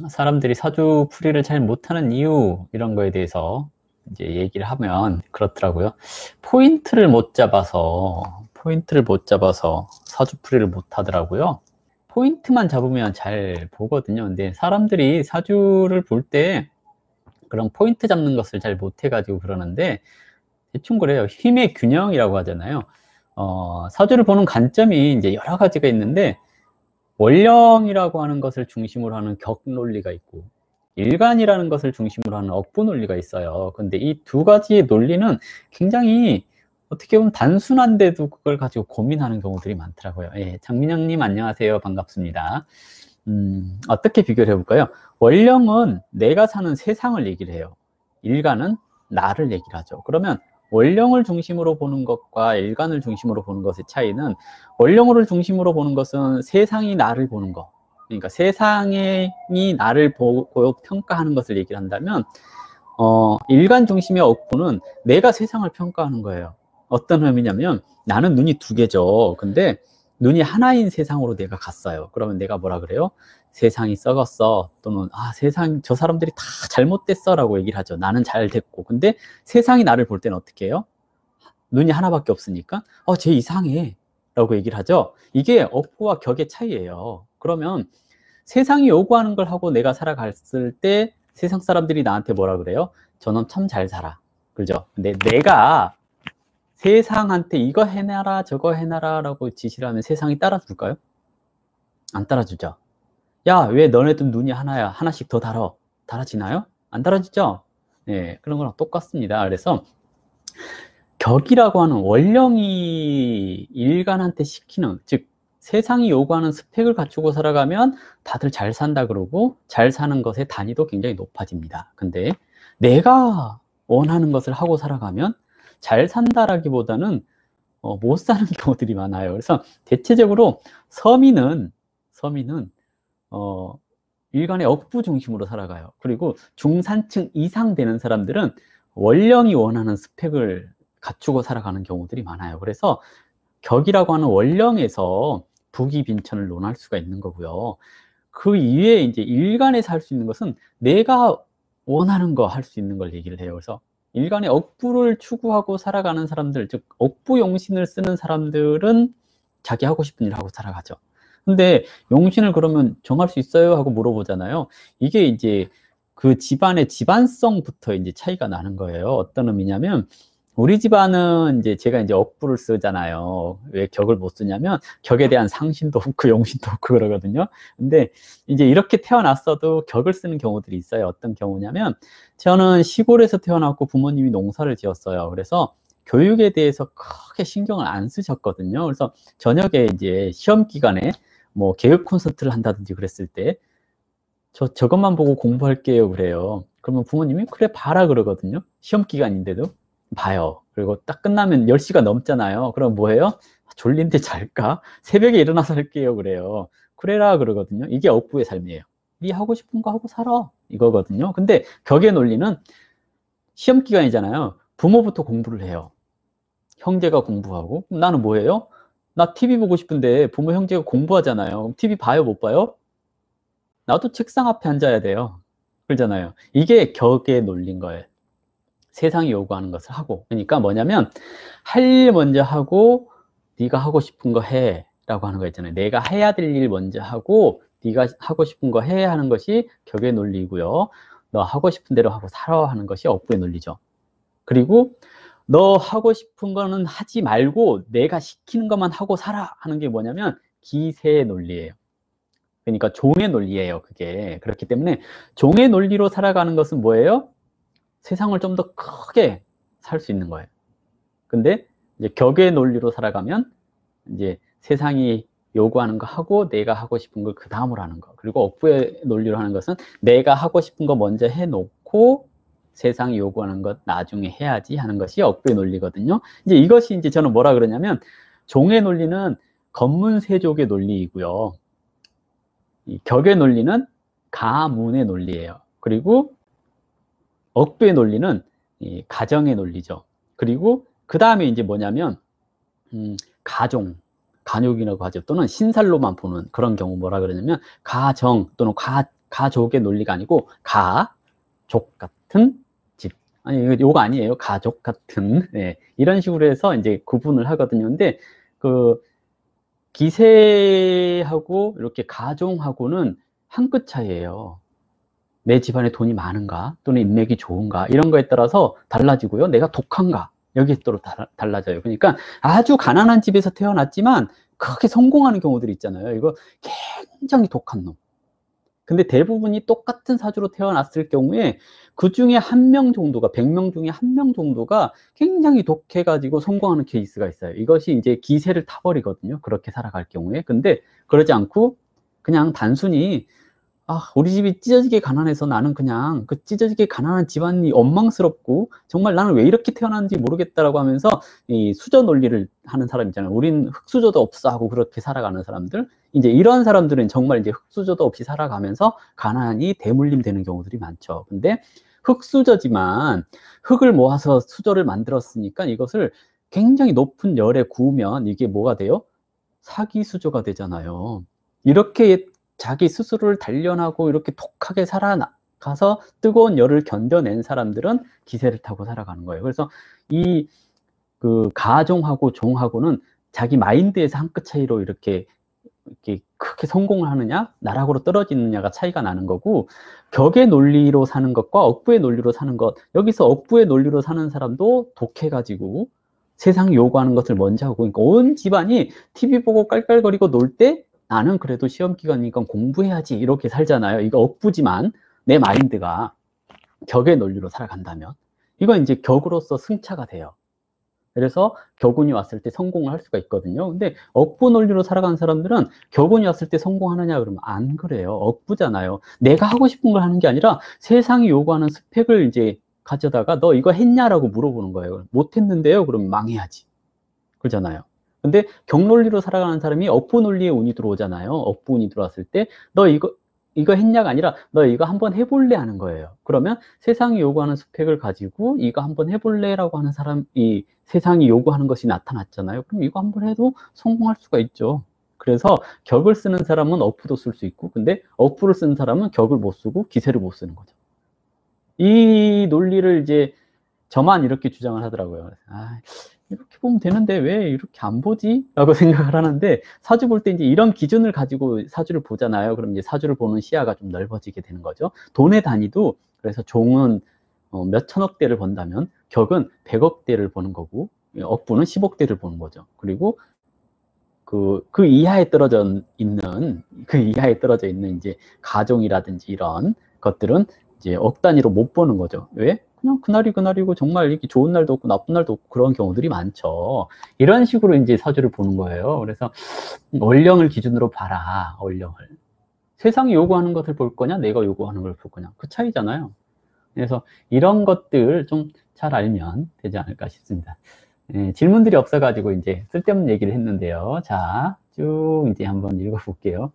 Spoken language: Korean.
사람들이 사주풀이를 잘 못하는 이유 이런 거에 대해서 이제 얘기를 하면 그렇더라고요. 포인트를 못 잡아서 사주풀이를 못 하더라고요. 포인트만 잡으면 잘 보거든요. 근데 사람들이 사주를 볼 때 그런 포인트 잡는 것을 잘 못해가지고 그러는데, 대충 그래요. 힘의 균형이라고 하잖아요. 사주를 보는 관점이 이제 여러 가지가 있는데, 원령이라고 하는 것을 중심으로 하는 격 논리가 있고, 일간이라는 것을 중심으로 하는 억부 논리가 있어요. 근데 이 두 가지의 논리는 굉장히 어떻게 보면 단순한데도 그걸 가지고 고민하는 경우들이 많더라고요. 예, 장민영님 안녕하세요. 반갑습니다. 어떻게 비교를 해볼까요? 원령은 내가 사는 세상을 얘기를 해요. 일간은 나를 얘기를 하죠. 그러면 원령을 중심으로 보는 것과 일간을 중심으로 보는 것의 차이는, 원령을 중심으로 보는 것은 세상이 나를 보는 것, 그러니까 세상이 나를 보고 평가하는 것을 얘기를 한다면, 일간 중심의 억부는 내가 세상을 평가하는 거예요. 어떤 의미냐면, 나는 눈이 두 개죠. 근데 눈이 하나인 세상으로 내가 갔어요. 그러면 내가 뭐라 그래요? 세상이 썩었어. 또는 저 사람들이 다 잘못됐어 라고 얘기를 하죠. 나는 잘 됐고. 근데 세상이 나를 볼 때는 어떻게 해요? 눈이 하나밖에 없으니까 쟤 이상해 라고 얘기를 하죠. 이게 억부와 격의 차이예요. 그러면 세상이 요구하는 걸 하고 내가 살아갔을 때 세상 사람들이 나한테 뭐라 그래요? 저놈 참 잘 살아. 그죠? 근데 내가 세상한테 이거 해놔라 저거 해놔라 라고 지시를 하면 세상이 따라줄까요? 안 따라주죠. 야, 왜 너네들 눈이 하나야? 하나씩 더 달아지나요? 안 달아지죠? 네, 그런 거랑 똑같습니다. 그래서 격이라고 하는 원령이 일간한테 시키는, 즉 세상이 요구하는 스펙을 갖추고 살아가면 다들 잘 산다 그러고 잘 사는 것의 단위도 굉장히 높아집니다. 근데 내가 원하는 것을 하고 살아가면 잘 산다라기보다는 못 사는 경우들이 많아요. 그래서 대체적으로 서민은 일간의 억부 중심으로 살아가요. 그리고 중산층 이상 되는 사람들은 원령이 원하는 스펙을 갖추고 살아가는 경우들이 많아요. 그래서 격이라고 하는 원령에서 부귀빈천을 논할 수가 있는 거고요. 그 이외에 이제 일간에서 할 수 있는 것은 내가 원하는 거 할 수 있는 걸 얘기를 해요. 그래서 일간의 억부를 추구하고 살아가는 사람들, 즉 억부 용신을 쓰는 사람들은 자기 하고 싶은 일 하고 살아가죠. 근데 용신을 그러면 정할 수 있어요? 하고 물어보잖아요. 이게 이제 그 집안의 집안성부터 이제 차이가 나는 거예요. 어떤 의미냐면, 우리 집안은 이제 제가 이제 억부를 쓰잖아요. 왜 격을 못 쓰냐면, 격에 대한 상심도 없고 용신도 없고 그러거든요. 근데 이제 이렇게 태어났어도 격을 쓰는 경우들이 있어요. 어떤 경우냐면, 저는 시골에서 태어났고 부모님이 농사를 지었어요. 그래서 교육에 대해서 크게 신경을 안 쓰셨거든요. 그래서 저녁에 이제 시험 기간에 뭐 개그 콘서트를 한다든지 그랬을 때 저것만 보고 공부할게요 그래요. 그러면 부모님이 그래 봐라 그러거든요. 시험 기간인데도 봐요. 그리고 딱 끝나면 10시가 넘잖아요. 그럼 뭐해요? 졸린데 잘까? 새벽에 일어나서 할게요 그래요. 그래라 그러거든요. 이게 억부의 삶이에요. 네 하고 싶은 거 하고 살아 이거거든요. 근데 격의 논리는 시험 기간이잖아요. 부모부터 공부를 해요. 형제가 공부하고. 그럼 나는 뭐예요? 나 TV 보고 싶은데 부모 형제가 공부하잖아요. 그럼 TV 봐요 못 봐요? 나도 책상 앞에 앉아야 돼요. 그러잖아요. 이게 격의 논리인 거예요. 세상이 요구하는 것을 하고. 그러니까 뭐냐면, 할 일 먼저 하고 네가 하고 싶은 거 해 라고 하는 거 있잖아요. 내가 해야 될 일 먼저 하고 네가 하고 싶은 거 해 하는 것이 격의 논리고요. 너 하고 싶은 대로 하고 살아 하는 것이 억부의 논리죠. 그리고 너 하고 싶은 거는 하지 말고 내가 시키는 것만 하고 살아 하는 게 뭐냐면 기세의 논리예요. 그러니까 종의 논리예요. 그게. 그렇기 때문에 종의 논리로 살아가는 것은 뭐예요? 세상을 좀 더 크게 살 수 있는 거예요. 근데 이제 격의 논리로 살아가면 이제 세상이 요구하는 거 하고 내가 하고 싶은 걸 그 다음으로 하는 거. 그리고 억부의 논리로 하는 것은 내가 하고 싶은 거 먼저 해놓고 세상이 요구하는 것 나중에 해야지 하는 것이 억부의 논리거든요. 이제 이것이 이제 저는 뭐라 그러냐면, 종의 논리는 검문세족의 논리이고요. 이 격의 논리는 가문의 논리예요. 그리고 억부의 논리는 이 가정의 논리죠. 그리고 그 다음에 이제 뭐냐면 간혹이라고 하죠. 또는 신살로만 보는 그런 경우 뭐라 그러냐면 가정 또는 가족의 논리가 아니고 가족 같은 집. 아니, 요거 아니에요. 가족 같은. 네. 이런 식으로 해서 이제 구분을 하거든요. 근데 그 기세하고 이렇게 가종하고는 한 끗 차이예요. 내 집안에 돈이 많은가 또는 인맥이 좋은가 이런 거에 따라서 달라지고요. 내가 독한가 여기에 따라 달라져요. 그러니까 아주 가난한 집에서 태어났지만 크게 성공하는 경우들이 있잖아요. 이거 굉장히 독한 놈. 근데 대부분이 똑같은 사주로 태어났을 경우에 그 중에 한 명 정도가 100명 중에 한 명 정도가 굉장히 독해가지고 성공하는 케이스가 있어요. 이것이 이제 기세를 타버리거든요. 그렇게 살아갈 경우에. 근데 그러지 않고 그냥 단순히 우리 집이 찢어지게 가난해서 나는 그냥 그 찢어지게 가난한 집안이 원망스럽고 정말 나는 왜 이렇게 태어났는지 모르겠다라고 하면서 이 수저 논리를 하는 사람 있잖아요. 우린 흙수저도 없어 하고 그렇게 살아가는 사람들. 이제 이런 사람들은 정말 이제 흙수저도 없이 살아가면서 가난이 대물림 되는 경우들이 많죠. 근데 흙수저지만 흙을 모아서 수저를 만들었으니까 이것을 굉장히 높은 열에 구우면 이게 뭐가 돼요? 사기수저가 되잖아요. 이렇게 자기 스스로를 단련하고 이렇게 독하게 살아가서 뜨거운 열을 견뎌낸 사람들은 기세를 타고 살아가는 거예요. 그래서 이 가종하고 종하고는 자기 마인드에서 한 끗 차이로 이렇게 크게 성공을 하느냐, 나락으로 떨어지느냐가 차이가 나는 거고, 격의 논리로 사는 것과 억부의 논리로 사는 것, 여기서 억부의 논리로 사는 사람도 독해가지고 세상이 요구하는 것을 먼저 하고, 그러니까 온 집안이 TV 보고 깔깔거리고 놀 때 나는 그래도 시험 기간이니까 공부해야지 이렇게 살잖아요. 이거 억부지만 내 마인드가 격의 논리로 살아간다면 이건 이제 격으로서 승차가 돼요. 그래서 격운이 왔을 때 성공을 할 수가 있거든요. 근데 억부 논리로 살아가는 사람들은 격운이 왔을 때 성공하느냐 그러면 안 그래요. 억부잖아요. 내가 하고 싶은 걸 하는 게 아니라 세상이 요구하는 스펙을 이제 가져다가 너 이거 했냐라고 물어보는 거예요. 못했는데요? 그러면 망해야지. 그러잖아요. 근데 격논리로 살아가는 사람이 억부 논리에 운이 들어오잖아요. 억부 운이 들어왔을 때 너 이거 했냐가 아니라 너 이거 한번 해볼래 하는 거예요. 그러면 세상이 요구하는 스펙을 가지고 이거 한번 해볼래라고 하는 사람이 세상이 요구하는 것이 나타났잖아요. 그럼 이거 한번 해도 성공할 수가 있죠. 그래서 격을 쓰는 사람은 억부도 쓸 수 있고, 근데 억부를 쓰는 사람은 격을 못 쓰고 기세를 못 쓰는 거죠. 이 논리를 이제 저만 이렇게 주장을 하더라고요. 이렇게 보면 되는데 왜 이렇게 안 보지? 라고 생각을 하는데, 사주 볼 때 이제 이런 기준을 가지고 사주를 보잖아요. 그럼 이제 사주를 보는 시야가 좀 넓어지게 되는 거죠. 돈의 단위도, 그래서 종은 몇 천억 대를 번다면 격은 100억 대를 보는 거고, 억부는 10억 대를 보는 거죠. 그리고 그 이하에 떨어져 있는 이제 가종이라든지 이런 것들은 이제 억 단위로 못 보는 거죠. 왜? 그냥 그날이고 정말 이렇게 좋은 날도 없고 나쁜 날도 없고 그런 경우들이 많죠. 이런 식으로 이제 사주를 보는 거예요. 그래서 월령을 기준으로 봐라. 월령을. 세상이 요구하는 것을 볼 거냐, 내가 요구하는 걸 볼 거냐, 그 차이잖아요. 그래서 이런 것들 좀 잘 알면 되지 않을까 싶습니다. 질문들이 없어가지고 이제 쓸데없는 얘기를 했는데요. 자, 쭉 이제 한번 읽어볼게요.